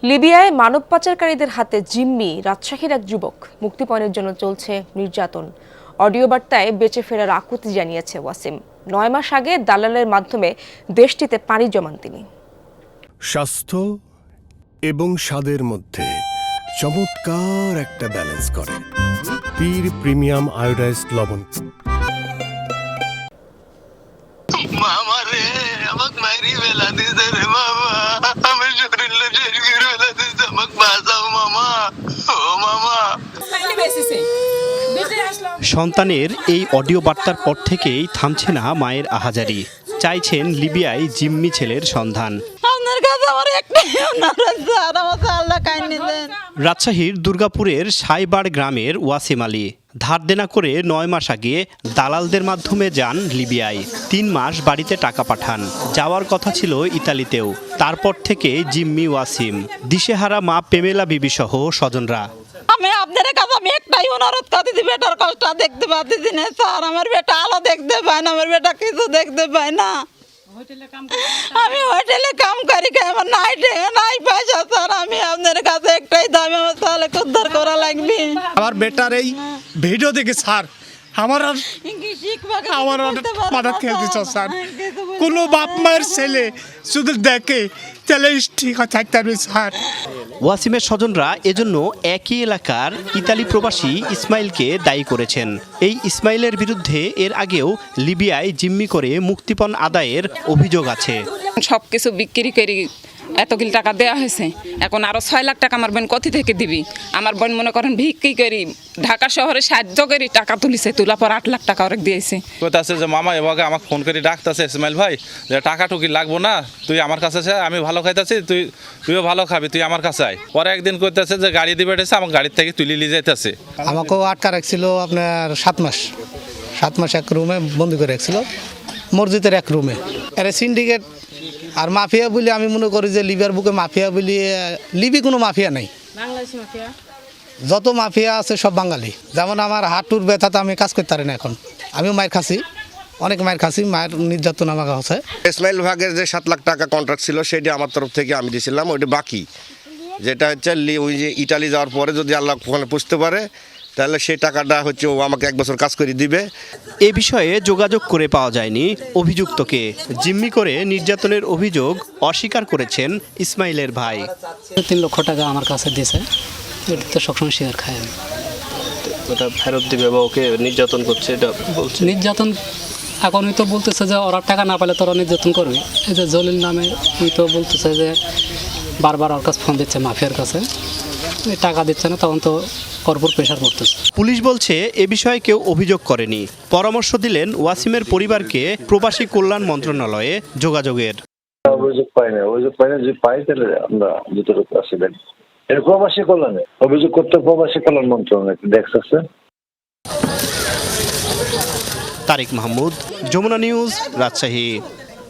লিবিয়ায় মানব পাচারকারীদের হাতে জিম্মি রাজশাহীর এক যুবক। মুক্তিপণের জন্য চলছে নির্যাতন। অডিও বার্তায় বেঁচে ফেরার আকুতি জানিয়েছে ওয়াসিম। ৯ মাস আগে দালালের মাধ্যমে দেশটিতে পাড়ি জমান তিনি। স্বাস্থ্য এবং স্বাদের মধ্যে চমৎকার একটা ব্যালেন্স করে পীর প্রিমিয়াম আয়োডাইজড লবণ। মামা রে আমাকে মারি ফেলা দিছে রে মামা, আমার শরীরে শেষ করে ফেলা দিছে, আমাকে বাঁচাও মামা, ও মামা। সন্তানের এই অডিও বার্তার পর থেকেই থামছে না মায়ের আহাজারি। চাইছেন লিবিয়ায় জিম্মি ছেলের সন্ধান। রাজশাহীর দুর্গাপুরের সাইবার গ্রামের ওয়াসিম আলী ধার দেনা করে ৯ মাস আগে দালালদের মাধ্যমে যান লিবিয়ায়। ৩ মাস বাড়িতে টাকা পাঠান। যাওয়ার কথা ছিল ইতালিতেও। তারপর থেকে জিম্মি ওয়াসিম। দিশেহারা মা পেমেলা বিবি সহ স্বজনরা। আমি আপনার কাছে আমি একটাই অনুরোধ করতেছি, বেটার কষ্ট দেখতে পাচ্ছি না স্যার। আমার বেটা আলো দেখতে পায় না, আমার বেটা কিছু দেখতে পায় না। আমি হোটেলে কাম করি, আমার নাই পয়সা স্যার। আমি আপনার কাছে একটাই দাবি, আমার তাহলে উদ্ধার করা লাগবে। আমার বেটার এই ভিডিও দেখে স্যার আমার আর মাথা খেলতে স্যার। কোনো বাপ মায়ের ছেলে শুধু দেখে তাহলে ঠিক থাকতে পারবে স্যার। ওয়াসিমের স্বজনরা এজন্য একই এলাকার ইতালি প্রবাসী ইসমাইলকে দায়ী করেছেন। এই ইসমাইলের বিরুদ্ধে এর আগেও লিবিয়ায় জিম্মি করে মুক্তিপণ আদায়ের অভিযোগ আছে। সবকিছু বিক্রি করে এতগুলো টাকা দেওয়া হয়েছে, এখন আরো ৬ লাখ টাকা আমার বোন কোথা থেকে দিবি? আমার বোন মনে করেন বিক্রি করি ঢাকা শহরে সাহায্য করি টাকা তুলিছে, তোলা পর ৮ লাখ টাকা ওরা দিয়েছে। কইতাছে যে মামা এভাবে আমাকে ফোন করে ডাকতেছে, ইসমাইল ভাই যে টাকা টুকি লাগবো না, তুই আমার কাছে আয়, আমি ভালো খাইতেছি, তুইও ভালো খাবি, তুই আমার কাছে আয়। পরে একদিন কইতেছে যে গাড়ি দিবে, আমার গাড়ির থেকে তুলি নিয়ে যাইতেছে। আমাকেও আটকা রাখছিল আপনার 7 মাস। 7 মাস এক রুমে বন্দি করে রাখছিল, মসজিদের এক রুমে। এর সিন্ডিকেট আর মাফিয়া বলি আমি মনে করি যে লিবিয়ার বুকে মাফিয়া বলি, লিবি কোনো মাফিয়া নাই। যত মাফিয়া আছে সব বাঙালি। যেমন আমার হাঁটুর ব্যথাতে আমি কাজ করতে পারি না এখন। আমিও মায়ের খাসি, অনেক মায়ের খাসি, মায়ের নির্যাতন আমাকে হচ্ছে। ইসমাইল ভাগের যে 7 লাখ টাকা কন্ট্রাক্ট ছিল সেটা আমার তরফ থেকে আমি দিয়েছিলাম। ওইটা বাকি যেটা হচ্ছে ওই যে ইটালি যাওয়ার পরে যদি আল্লাহ ওখানে পুষতে পারে তাহলে সেই টাকাটা হচ্ছে ও আমাকে 1 বছর কাজ করে দিবে। এ বিষয়ে যোগাযোগ করে পাওয়া যায়নি অভিযুক্তকে। জিম্মি করে নির্যাতনের অভিযোগ অস্বীকার করেছেন ইসমাইলের ভাই। 3 লক্ষ টাকা আমার কাছে দিয়েছে, এটা তো সবসময় শেয়ার খায়। ওটা ফেরত দিবে বা ওকে নির্যাতন করছে এটা বলছে। নির্যাতন এখনই তো বলতেছে যে ওরা টাকা না পেলে তোরা নির্যাতন করবে। এই যে জলিল নামে উনি তো বলতেছে যে বারবার ওর কাছে ফোন দিচ্ছে মাফিয়ার কাছে, টাকা দিচ্ছে না, তখন তো কর্পোর প্রেশার করতেছে। পুলিশ বলছে এ বিষয়ে কেউ অভিযোগ করেনি। পরামর্শ দিলেন ওয়াসিমের পরিবারকে প্রবাসী কল্যাণ মন্ত্রণালয়ে যোগাযোগের। অভিযোগ পাই না, যদি পাই তাহলে আমরা যতটুকু আসবেন এর প্রবাসী কল্যাণে অভিযোগ করতে, প্রবাসী কল্যাণ মন্ত্রণালয় দেখছে। তারিক মাহমুদ, যমুনা নিউজ, রাজশাহী।